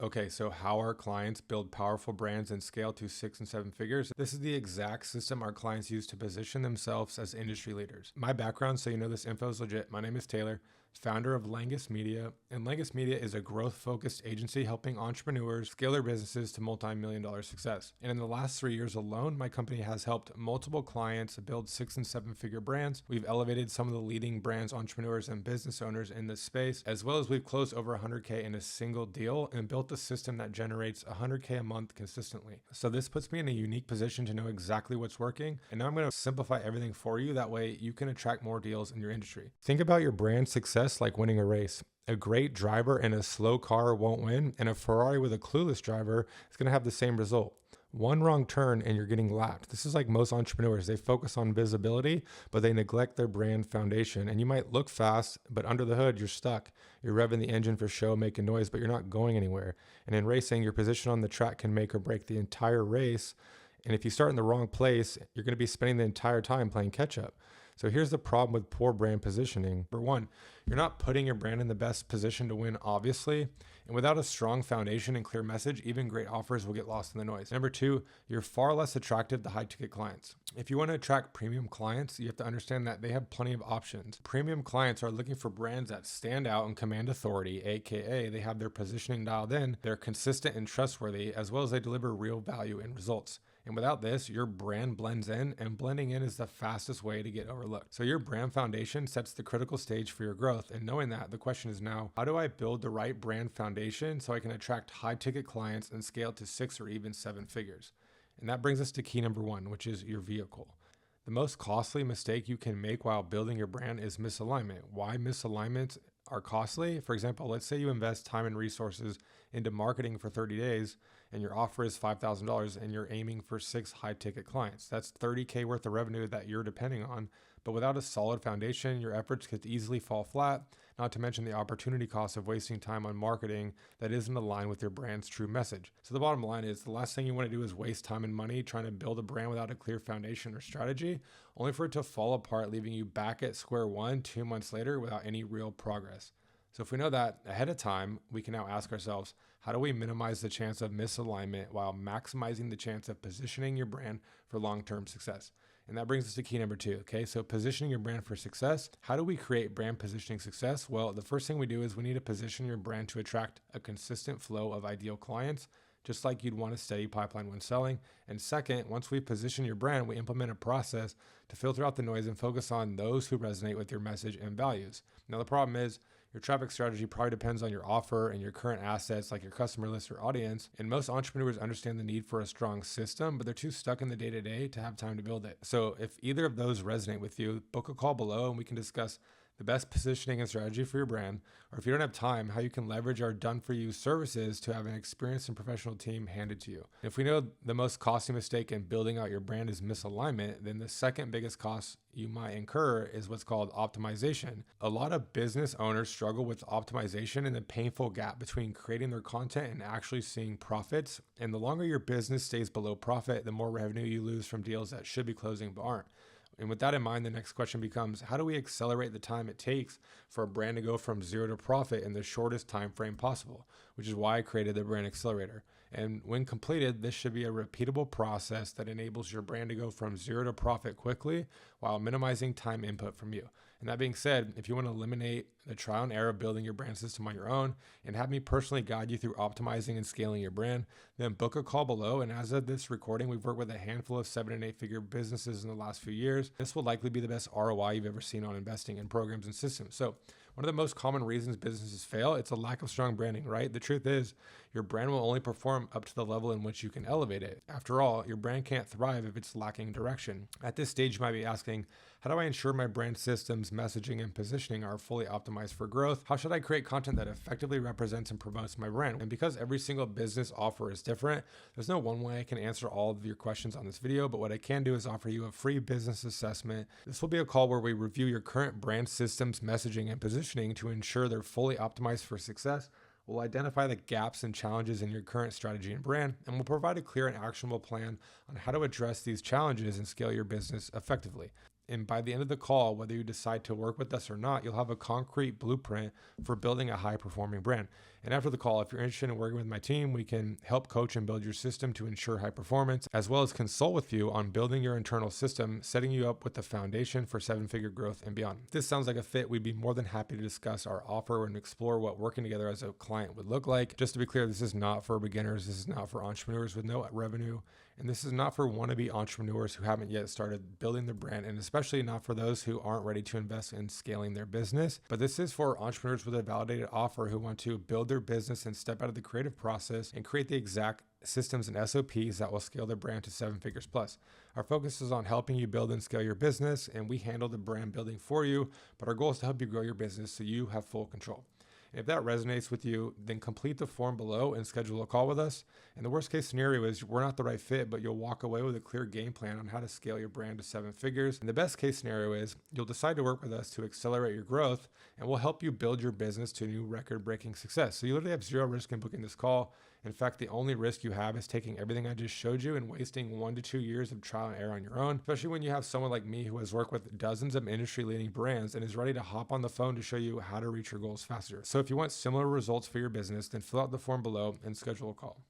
Okay, so how our clients build powerful brands and scale to 6 and 7 figures. This is the exact system our clients use to position themselves as industry leaders. My background, so you know this info is legit. My name is Taylor, founder of Langius Media, and Langius Media is a growth-focused agency helping entrepreneurs scale their businesses to multi-million-dollar success. And in the last 3 years alone, my company has helped multiple clients build 6 and 7 figure brands. We've elevated some of the leading brands, entrepreneurs, and business owners in this space, as well as we've closed over 100K in a single deal and built a system that generates 100K a month consistently. So this puts me in a unique position to know exactly what's working. And now I'm going to simplify everything for you. That way you can attract more deals in your industry. Think about your brand success like winning a race. A great driver in a slow car won't win, and a Ferrari with a clueless driver is going to have the same result. One wrong turn and you're getting lapped. This is like most entrepreneurs. They focus on visibility, but they neglect their brand foundation. And you might look fast, but under the hood, you're stuck. You're revving the engine for show, making noise, but you're not going anywhere. And in racing, your position on the track can make or break the entire race. And if you start in the wrong place, you're going to be spending the entire time playing catch up. So here's the problem with poor brand positioning. Number one, you're not putting your brand in the best position to win, obviously. And without a strong foundation and clear message, even great offers will get lost in the noise. Number two, you're far less attractive to high ticket clients. If you want to attract premium clients, you have to understand that they have plenty of options. Premium clients are looking for brands that stand out and command authority, aka they have their positioning dialed in, they're consistent and trustworthy, as well as they deliver real value and results. And without this, your brand blends in, and blending in is the fastest way to get overlooked. So your brand foundation sets the critical stage for your growth. And knowing that, the question is now, how do I build the right brand foundation so I can attract high ticket clients and scale to 6 or even 7 figures? And that brings us to key number one, which is your vehicle. The most costly mistake you can make while building your brand is misalignment. Why misalignments are costly? For example, let's say you invest time and resources into marketing for 30 days and your offer is $5,000 and you're aiming for 6 high ticket clients. That's $30K worth of revenue that you're depending on. But without a solid foundation, your efforts could easily fall flat, not to mention the opportunity cost of wasting time on marketing that isn't aligned with your brand's true message. So the bottom line is the last thing you want to do is waste time and money trying to build a brand without a clear foundation or strategy, only for it to fall apart, leaving you back at square one 2 months later without any real progress. So if we know that ahead of time, we can now ask ourselves, how do we minimize the chance of misalignment while maximizing the chance of positioning your brand for long-term success? And that brings us to key number two, okay? So positioning your brand for success. How do we create brand positioning success? Well, the first thing we do is we need to position your brand to attract a consistent flow of ideal clients, just like you'd want a steady pipeline when selling. And second, once we position your brand, we implement a process to filter out the noise and focus on those who resonate with your message and values. Now, the problem is, your traffic strategy probably depends on your offer and your current assets like your customer list or audience. And most entrepreneurs understand the need for a strong system, but they're too stuck in the day-to-day to have time to build it. So if either of those resonate with you, book a call below and we can discuss the best positioning and strategy for your brand, or if you don't have time, how you can leverage our done-for-you services to have an experienced and professional team handed to you. If we know the most costly mistake in building out your brand is misalignment, then the second biggest cost you might incur is what's called optimization. A lot of business owners struggle with optimization and the painful gap between creating their content and actually seeing profits. And the longer your business stays below profit, the more revenue you lose from deals that should be closing but aren't. And with that in mind, the next question becomes, how do we accelerate the time it takes for a brand to go from zero to profit in the shortest time frame possible, which is why I created the Brand Accelerator. And when completed, this should be a repeatable process that enables your brand to go from zero to profit quickly while minimizing time input from you. And that being said, if you want to eliminate the trial and error of building your brand system on your own and have me personally guide you through optimizing and scaling your brand, then book a call below. And as of this recording, we've worked with a handful of 7 and 8 figure businesses in the last few years. This will likely be the best ROI you've ever seen on investing in programs and systems. So one of the most common reasons businesses fail, it's a lack of strong branding, right? The truth is your brand will only perform up to the level in which you can elevate it. After all, your brand can't thrive if it's lacking direction. At this stage, you might be asking, how do I ensure my brand systems, messaging, and positioning are fully optimized for growth? How should I create content that effectively represents and promotes my brand? And because every single business offer is different, there's no one way I can answer all of your questions on this video, but what I can do is offer you a free business assessment. This will be a call where we review your current brand systems, messaging, and positioning to ensure they're fully optimized for success. We'll identify the gaps and challenges in your current strategy and brand, and we'll provide a clear and actionable plan on how to address these challenges and scale your business effectively. And by the end of the call, whether you decide to work with us or not, you'll have a concrete blueprint for building a high-performing brand. And after the call, if you're interested in working with my team, we can help coach and build your system to ensure high performance, as well as consult with you on building your internal system, setting you up with the foundation for 7-figure growth and beyond. If this sounds like a fit, we'd be more than happy to discuss our offer and explore what working together as a client would look like. Just to be clear, this is not for beginners. This is not for entrepreneurs with no revenue. And this is not for wannabe entrepreneurs who haven't yet started building their brand, and especially not for those who aren't ready to invest in scaling their business. But this is for entrepreneurs with a validated offer who want to build their business and step out of the creative process and create the exact systems and SOPs that will scale their brand to 7 figures plus. Our focus is on helping you build and scale your business, and we handle the brand building for you, but our goal is to help you grow your business so you have full control. If that resonates with you, then complete the form below and schedule a call with us. And the worst case scenario is we're not the right fit, but you'll walk away with a clear game plan on how to scale your brand to 7 figures. And the best case scenario is you'll decide to work with us to accelerate your growth, and we'll help you build your business to new record-breaking success. So you literally have zero risk in booking this call. In fact, the only risk you have is taking everything I just showed you and wasting 1 to 2 years of trial and error on your own, especially when you have someone like me who has worked with dozens of industry-leading brands and is ready to hop on the phone to show you how to reach your goals faster. So if you want similar results for your business, then fill out the form below and schedule a call.